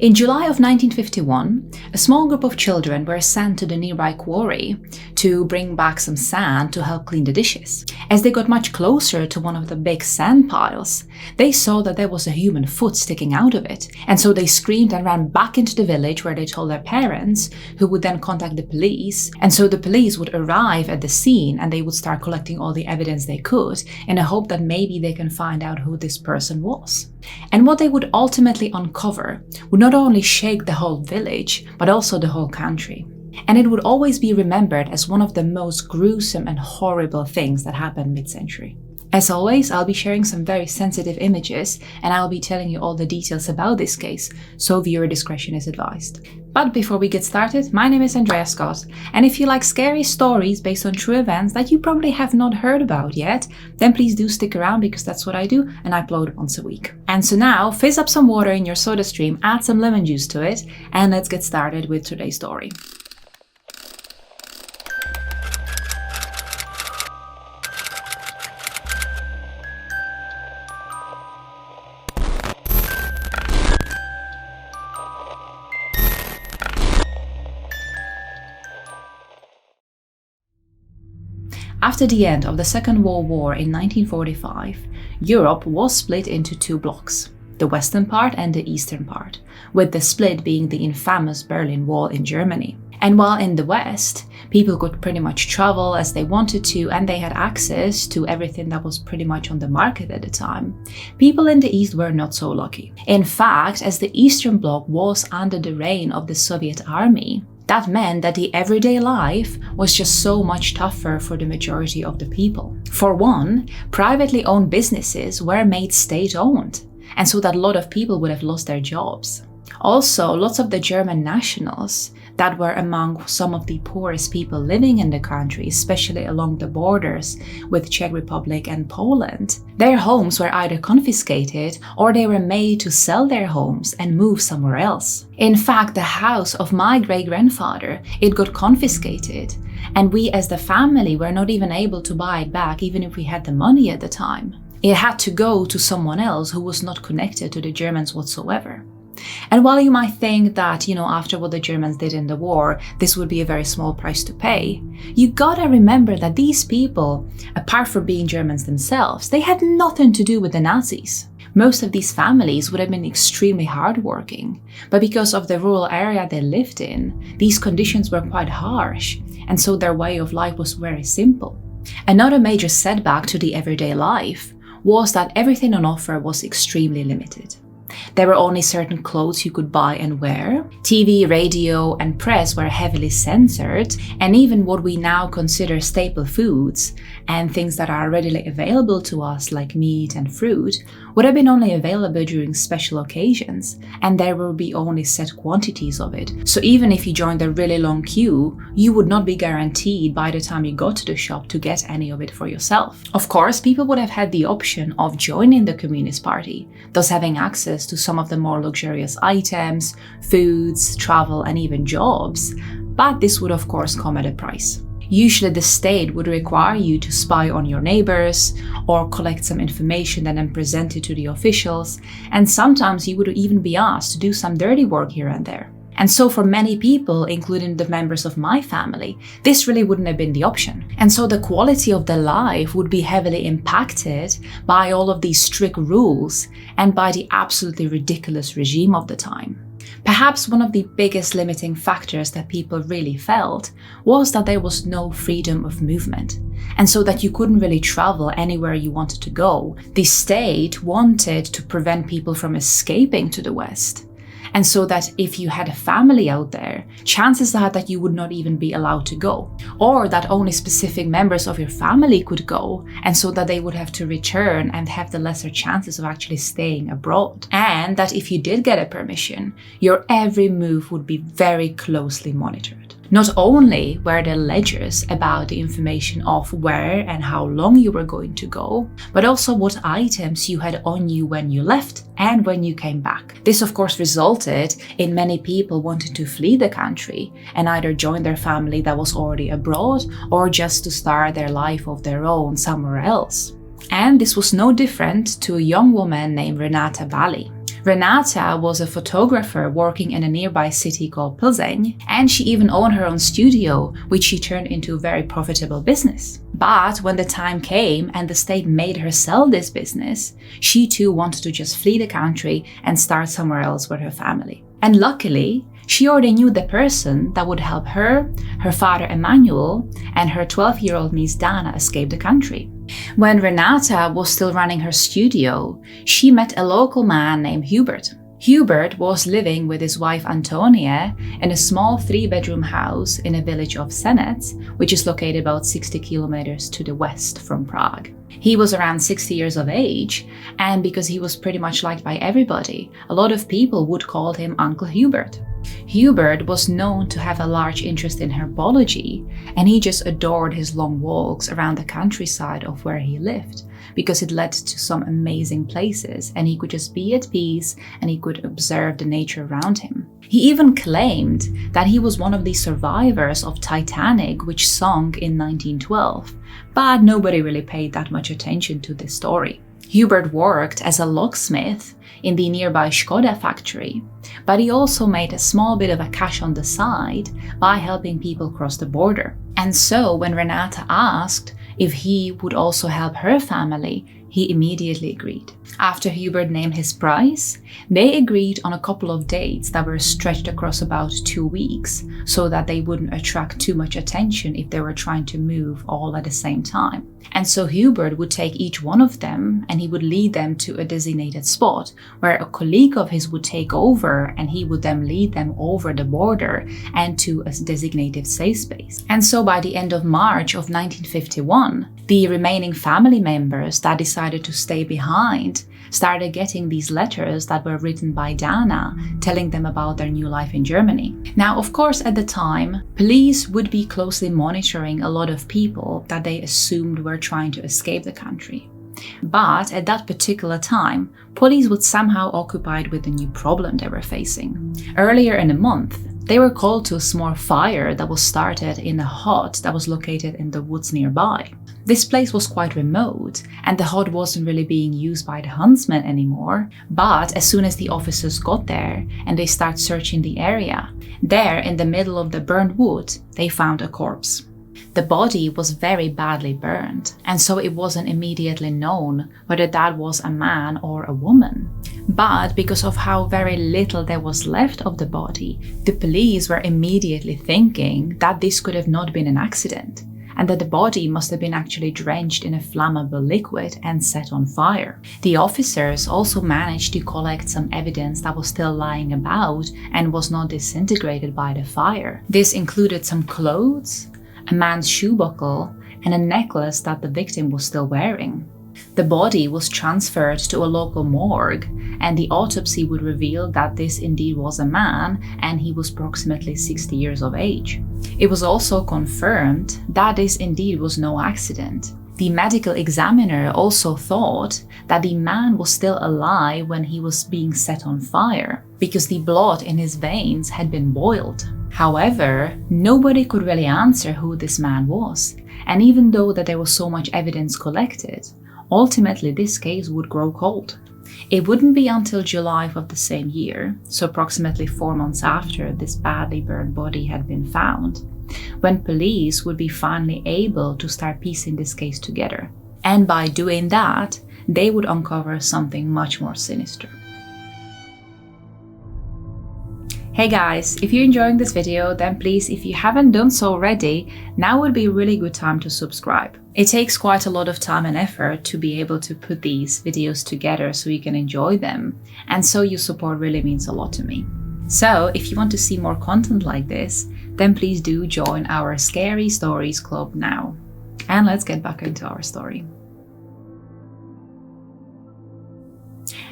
In July of 1951, a small group of children were sent to the nearby quarry to bring back some sand to help clean the dishes. As they got much closer to one of the big sand piles, they saw that there was a human foot sticking out of it, and so they screamed and ran back into the village where they told their parents, who would then contact the police, and so the police would arrive at the scene and they would start collecting all the evidence they could in a hope that maybe they can find out who this person was. And what they would ultimately uncover would not only shake the whole village, but also the whole country. And it would always be remembered as one of the most gruesome and horrible things that happened mid-century. As always, I'll be sharing some very sensitive images, and I'll be telling you all the details about this case, so viewer discretion is advised. But before we get started, my name is Andrea Scott, and if you like scary stories based on true events that you probably have not heard about yet, then please do stick around because that's what I do, and I upload once a week. And so now, fizz up some water in your soda stream, add some lemon juice to it, and let's get started with today's story. After the end of the Second World War in 1945, Europe was split into two blocks, the western part and the eastern part, with the split being the infamous Berlin Wall in Germany. And while in the West, people could pretty much travel as they wanted to and they had access to everything that was pretty much on the market at the time, people in the East were not so lucky. In fact, as the Eastern Bloc was under the reign of the Soviet army, that meant that the everyday life was just so much tougher for the majority of the people. For one, privately owned businesses were made state-owned, and so that a lot of people would have lost their jobs. Also, lots of the German nationals that were among some of the poorest people living in the country, especially along the borders with Czech Republic and Poland, their homes were either confiscated or they were made to sell their homes and move somewhere else. In fact, the house of my great-grandfather, it got confiscated, and we as the family were not even able to buy it back even if we had the money at the time. It had to go to someone else who was not connected to the Germans whatsoever. And while you might think that, after what the Germans did in the war, this would be a very small price to pay, you gotta remember that these people, apart from being Germans themselves, they had nothing to do with the Nazis. Most of these families would have been extremely hardworking, but because of the rural area they lived in, these conditions were quite harsh, and so their way of life was very simple. Another major setback to the everyday life was that everything on offer was extremely limited. There were only certain clothes you could buy and wear. TV, radio, and press were heavily censored, and even what we now consider staple foods and things that are readily available to us like meat and fruit would have been only available during special occasions, and there would be only set quantities of it. So even if you joined a really long queue, you would not be guaranteed by the time you got to the shop to get any of it for yourself. Of course, people would have had the option of joining the Communist Party, thus having access to some of the more luxurious items, foods, travel, and even jobs, but this would of course come at a price. Usually the state would require you to spy on your neighbors or collect some information and then present it to the officials, and sometimes you would even be asked to do some dirty work here and there. And so for many people, including the members of my family, this really wouldn't have been the option. And so the quality of their life would be heavily impacted by all of these strict rules and by the absolutely ridiculous regime of the time. Perhaps one of the biggest limiting factors that people really felt was that there was no freedom of movement, and so that you couldn't really travel anywhere you wanted to go. The state wanted to prevent people from escaping to the West. And so that if you had a family out there, chances are that you would not even be allowed to go, or that only specific members of your family could go, and so that they would have to return and have the lesser chances of actually staying abroad. And that if you did get a permission, your every move would be very closely monitored. Not only were there ledgers about the information of where and how long you were going to go, but also what items you had on you when you left and when you came back. This of course resulted in many people wanting to flee the country and either join their family that was already abroad or just to start their life of their own somewhere else. And this was no different to a young woman named Renata Bali. Renata was a photographer working in a nearby city called Pilčík, and she even owned her own studio, which she turned into a very profitable business. But when the time came and the state made her sell this business, she too wanted to just flee the country and start somewhere else with her family. And luckily, she already knew the person that would help her, her father Emmanuel, and her 12-year-old niece Dana escape the country. When Renata was still running her studio, she met a local man named Hubert. Hubert was living with his wife Antonia in a small 3-bedroom house in a village of Senec, which is located about 60 kilometers to the west from Prague. He was around 60 years of age, and because he was pretty much liked by everybody, a lot of people would call him Uncle Hubert. Hubert was known to have a large interest in herbology, and he just adored his long walks around the countryside of where he lived, because it led to some amazing places and he could just be at peace and he could observe the nature around him. He even claimed that he was one of the survivors of Titanic, which sunk in 1912, but nobody really paid that much attention to this story. Hubert worked as a locksmith in the nearby Skoda factory, but he also made a small bit of a cash on the side by helping people cross the border. And so when Renata asked if he would also help her family, he immediately agreed. After Hubert named his price, they agreed on a couple of dates that were stretched across about 2 weeks so that they wouldn't attract too much attention if they were trying to move all at the same time. And so Hubert would take each one of them and he would lead them to a designated spot where a colleague of his would take over, and he would then lead them over the border and to a designated safe space. And so by the end of March of 1951, the remaining family members that decided to stay behind started getting these letters that were written by Dana telling them about their new life in Germany. Now, of course, at the time, police would be closely monitoring a lot of people that they assumed were trying to escape the country. But at that particular time, police was somehow occupied with the new problem they were facing. Earlier in the month, they were called to a small fire that was started in a hut that was located in the woods nearby. This place was quite remote, and the hut wasn't really being used by the huntsmen anymore, but as soon as the officers got there and they started searching the area, there in the middle of the burned wood, they found a corpse. The body was very badly burned, and so it wasn't immediately known whether that was a man or a woman. But because of how very little there was left of the body, the police were immediately thinking that this could have not been an accident, and that the body must have been actually drenched in a flammable liquid and set on fire. The officers also managed to collect some evidence that was still lying about and was not disintegrated by the fire. This included some clothes, a man's shoe buckle, and a necklace that the victim was still wearing. The body was transferred to a local morgue, and the autopsy would reveal that this indeed was a man, and he was approximately 60 years of age. It was also confirmed that this indeed was no accident. The medical examiner also thought that the man was still alive when he was being set on fire, because the blood in his veins had been boiled. However, nobody could really answer who this man was, and even though that there was so much evidence collected, ultimately this case would grow cold. It wouldn't be until July of the same year, so approximately 4 months after this badly burned body had been found, when police would be finally able to start piecing this case together. And by doing that, they would uncover something much more sinister. Hey guys, if you're enjoying this video, then please, if you haven't done so already, now would be a really good time to subscribe. It takes quite a lot of time and effort to be able to put these videos together so you can enjoy them, and so your support really means a lot to me. So if you want to see more content like this, then please do join our Scary Stories Club now. And let's get back into our story.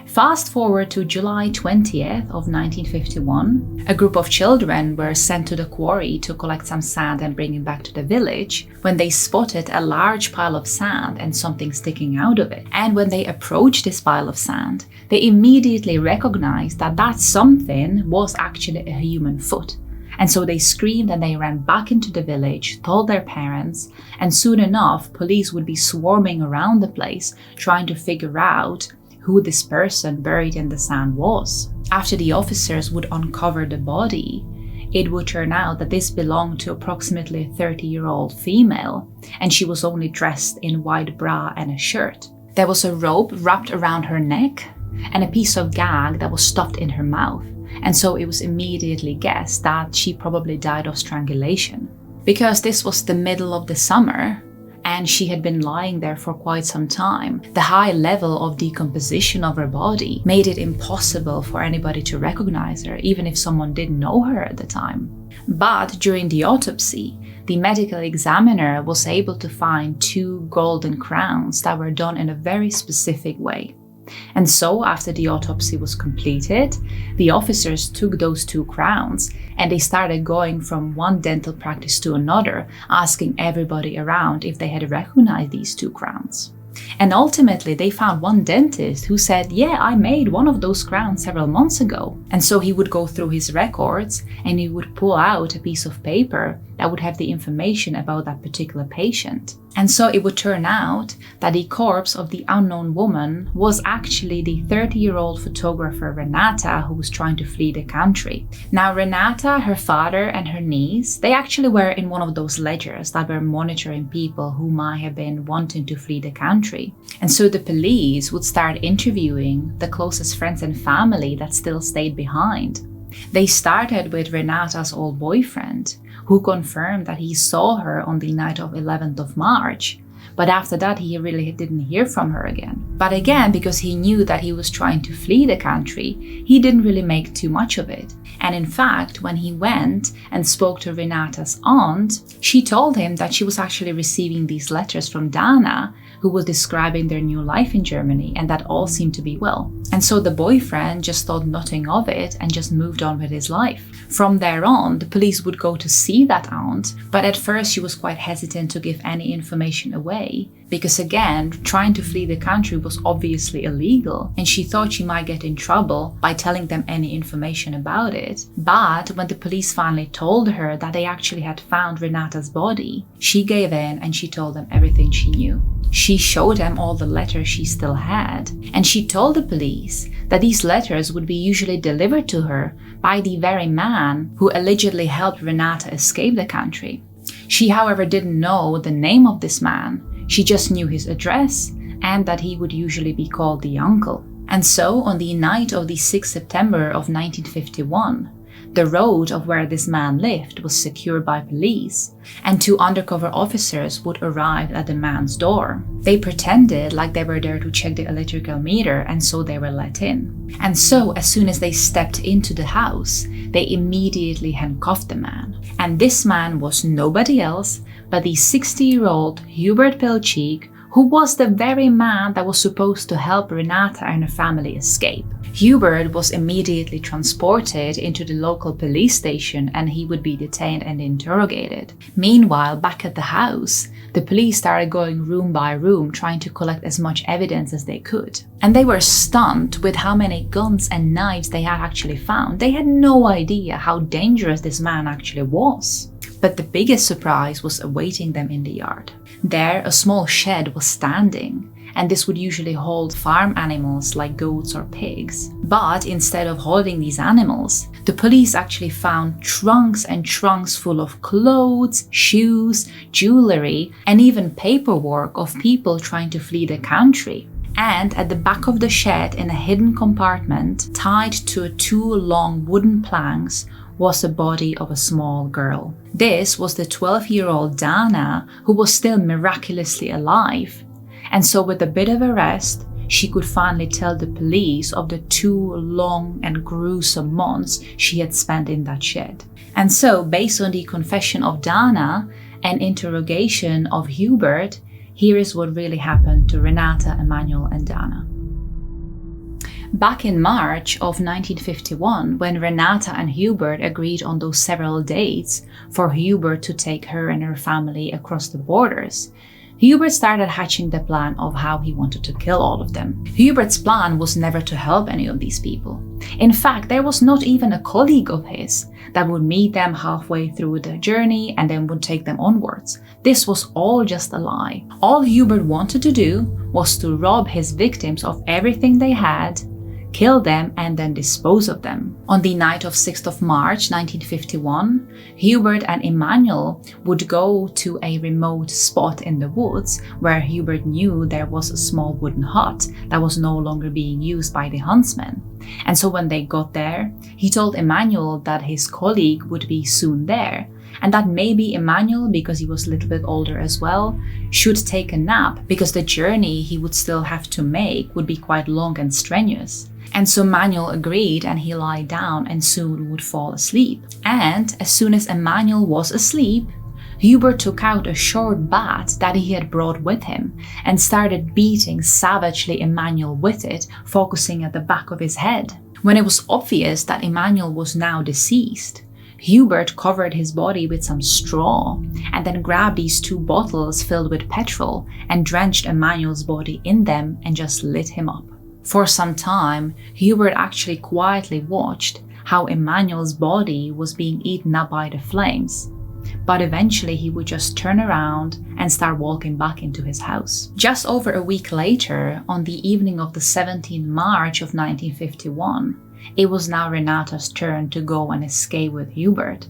Fast forward to July 20th of 1951, a group of children were sent to the quarry to collect some sand and bring it back to the village when they spotted a large pile of sand and something sticking out of it. And when they approached this pile of sand, they immediately recognized that that something was actually a human foot. And so they screamed and they ran back into the village, told their parents, and soon enough, police would be swarming around the place trying to figure out who this person buried in the sand was. After the officers would uncover the body, it would turn out that this belonged to approximately a 30-year-old female, and she was only dressed in white bra and a shirt. There was a rope wrapped around her neck and a piece of gag that was stuffed in her mouth, and so it was immediately guessed that she probably died of strangulation. Because this was the middle of the summer, and she had been lying there for quite some time, the high level of decomposition of her body made it impossible for anybody to recognize her, even if someone didn't know her at the time. But during the autopsy, the medical examiner was able to find 2 golden crowns that were done in a very specific way. And so after the autopsy was completed, the officers took those 2 crowns and they started going from one dental practice to another, asking everybody around if they had recognized these 2 crowns. And ultimately they found one dentist who said, yeah, I made one of those crowns several months ago. And so he would go through his records and he would pull out a piece of paper that would have the information about that particular patient. And so it would turn out that the corpse of the unknown woman was actually the 30-year-old photographer Renata, who was trying to flee the country. Now Renata, her father and her niece, they actually were in one of those ledgers that were monitoring people who might have been wanting to flee the country. And so the police would start interviewing the closest friends and family that still stayed behind. They started with Renata's old boyfriend, who confirmed that he saw her on the night of 11th of March, but after that he really didn't hear from her again. But again, because he knew that he was trying to flee the country, he didn't really make too much of it. And in fact, when he went and spoke to Renata's aunt, she told him that she was actually receiving these letters from Dana, who was describing their new life in Germany, and that all seemed to be well. And so the boyfriend just thought nothing of it and just moved on with his life. From there on, the police would go to see that aunt, but at first she was quite hesitant to give any information away, because again, trying to flee the country was obviously illegal, and she thought she might get in trouble by telling them any information about it. But when the police finally told her that they actually had found Renata's body, she gave in and she told them everything she knew. She showed them all the letters she still had, and she told the police that these letters would be usually delivered to her by the very man who allegedly helped Renata escape the country. She, however, didn't know the name of this man. She just knew his address and that he would usually be called the uncle. And so on the night of the 6th September of 1951, the road of where this man lived was secured by police, and 2 undercover officers would arrive at the man's door. They pretended like they were there to check the electrical meter, and so they were let in. And so as soon as they stepped into the house, they immediately handcuffed the man. And this man was nobody else but the 60-year-old Hubert Pilcik, who was the very man that was supposed to help Renata and her family escape. Hubert was immediately transported into the local police station and he would be detained and interrogated. Meanwhile, back at the house, the police started going room by room trying to collect as much evidence as they could. And they were stunned with how many guns and knives they had actually found. They had no idea how dangerous this man actually was. But the biggest surprise was awaiting them in the yard. There, a small shed was standing, and this would usually hold farm animals like goats or pigs. But instead of holding these animals, the police actually found trunks and trunks full of clothes, shoes, jewelry, and even paperwork of people trying to flee the country. And at the back of the shed, in a hidden compartment, tied to 2 long wooden planks, was the body of a small girl. This was the 12-year-old Dana, who was still miraculously alive. And so with a bit of a rest, she could finally tell the police of the 2 long and gruesome months she had spent in that shed. And so, based on the confession of Dana and interrogation of Hubert, here is what really happened to Renata, Emmanuel, and Dana. Back in March of 1951, when Renata and Hubert agreed on those several dates for Hubert to take her and her family across the borders, Hubert started hatching the plan of how he wanted to kill all of them. Hubert's plan was never to help any of these people. In fact, there was not even a colleague of his that would meet them halfway through the journey and then would take them onwards. This was all just a lie. All Hubert wanted to do was to rob his victims of everything they had, kill them, and then dispose of them. On the night of 6th of March 1951, Hubert and Emmanuel would go to a remote spot in the woods where Hubert knew there was a small wooden hut that was no longer being used by the huntsmen. And so when they got there, he told Emmanuel that his colleague would be soon there, and that maybe Emmanuel, because he was a little bit older as well, should take a nap because the journey he would still have to make would be quite long and strenuous. And so Emmanuel agreed, and he lay down and soon would fall asleep. And as soon as Emmanuel was asleep, Hubert took out a short bat that he had brought with him and started beating savagely Emmanuel with it, focusing at the back of his head. When it was obvious that Emmanuel was now deceased, Hubert covered his body with some straw and then grabbed these 2 bottles filled with petrol and drenched Emmanuel's body in them and just lit him up. For some time, Hubert actually quietly watched how Emmanuel's body was being eaten up by the flames, but eventually he would just turn around and start walking back into his house. Just over a week later, on the evening of the 17th March of 1951, it was now Renata's turn to go and escape with Hubert.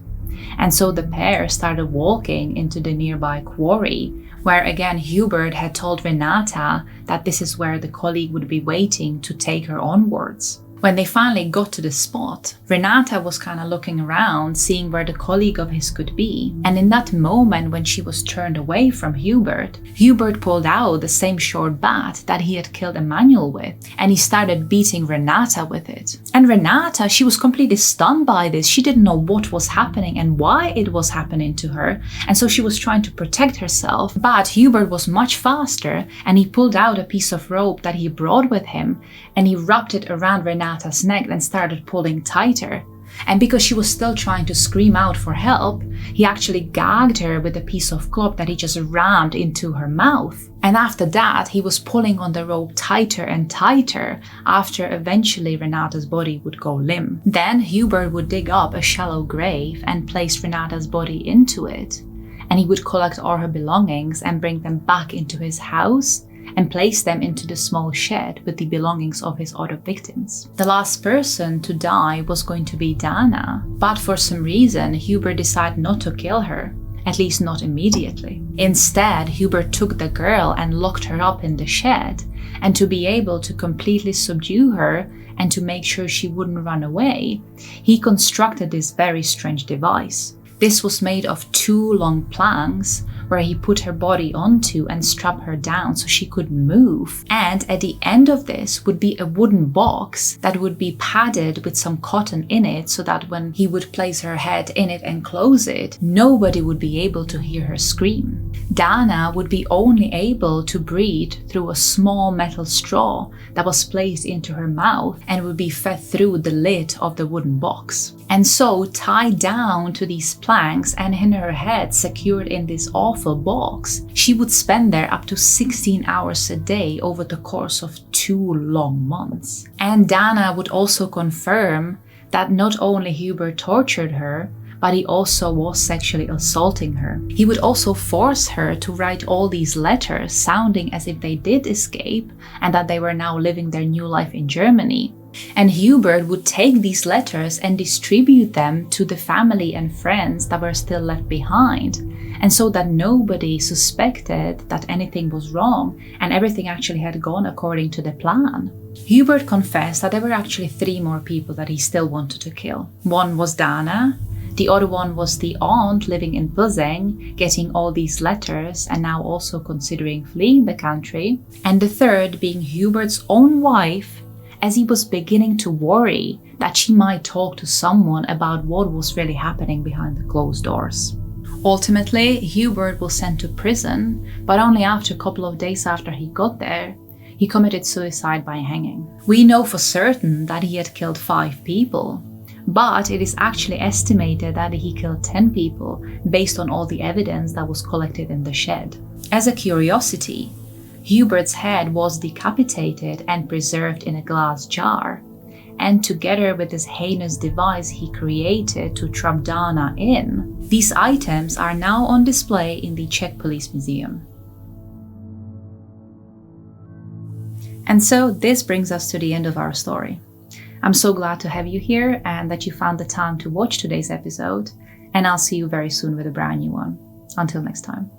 And so the pair started walking into the nearby quarry, where again Hubert had told Renata that this is where the colleague would be waiting to take her onwards. When they finally got to the spot, Renata was kind of looking around, seeing where the colleague of his could be. And in that moment when she was turned away from Hubert, Hubert pulled out the same short bat that he had killed Emmanuel with, and he started beating Renata with it. And Renata, she was completely stunned by this. She didn't know what was happening and why it was happening to her, and so she was trying to protect herself. But Hubert was much faster, and he pulled out a piece of rope that he brought with him, and he wrapped it around Renata's neck and started pulling tighter. And because she was still trying to scream out for help, he actually gagged her with a piece of cloth that he just rammed into her mouth. And after that, he was pulling on the rope tighter and tighter after eventually Renata's body would go limp. Then Hubert would dig up a shallow grave and place Renata's body into it. And he would collect all her belongings and bring them back into his house and place them into the small shed with the belongings of his other victims. The last person to die was going to be Dana, but for some reason Hubert decided not to kill her, at least not immediately. Instead, Hubert took the girl and locked her up in the shed, and to be able to completely subdue her and to make sure she wouldn't run away, he constructed this very strange device. This was made of 2 long planks where he put her body onto and strapped her down so she couldn't move. And at the end of this would be a wooden box that would be padded with some cotton in it so that when he would place her head in it and close it, nobody would be able to hear her scream. Dana would be only able to breathe through a small metal straw that was placed into her mouth and would be fed through the lid of the wooden box. And so, tied down to these planks and in her head secured in this awful box, she would spend there up to 16 hours a day over the course of 2 long months. And Dana would also confirm that not only Hubert tortured her, but he also was sexually assaulting her. He would also force her to write all these letters sounding as if they did escape and that they were now living their new life in Germany. And Hubert would take these letters and distribute them to the family and friends that were still left behind, and so that nobody suspected that anything was wrong and everything actually had gone according to the plan. Hubert confessed that there were actually 3 more people that he still wanted to kill. One was Dana, the other one was the aunt living in Pilsing, getting all these letters and now also considering fleeing the country, and the third being Hubert's own wife, as he was beginning to worry that she might talk to someone about what was really happening behind the closed doors. Ultimately, Hubert was sent to prison, but only after a couple of days after he got there, he committed suicide by hanging. We know for certain that he had killed 5 people, But it is actually estimated that he killed 10 people based on all the evidence that was collected in the shed. As a curiosity, Hubert's head was decapitated and preserved in a glass jar, and together with this heinous device he created to trap Dana in, these items are now on display in the Czech Police Museum. And so this brings us to the end of our story. I'm so glad to have you here and that you found the time to watch today's episode, and I'll see you very soon with a brand new one. Until next time.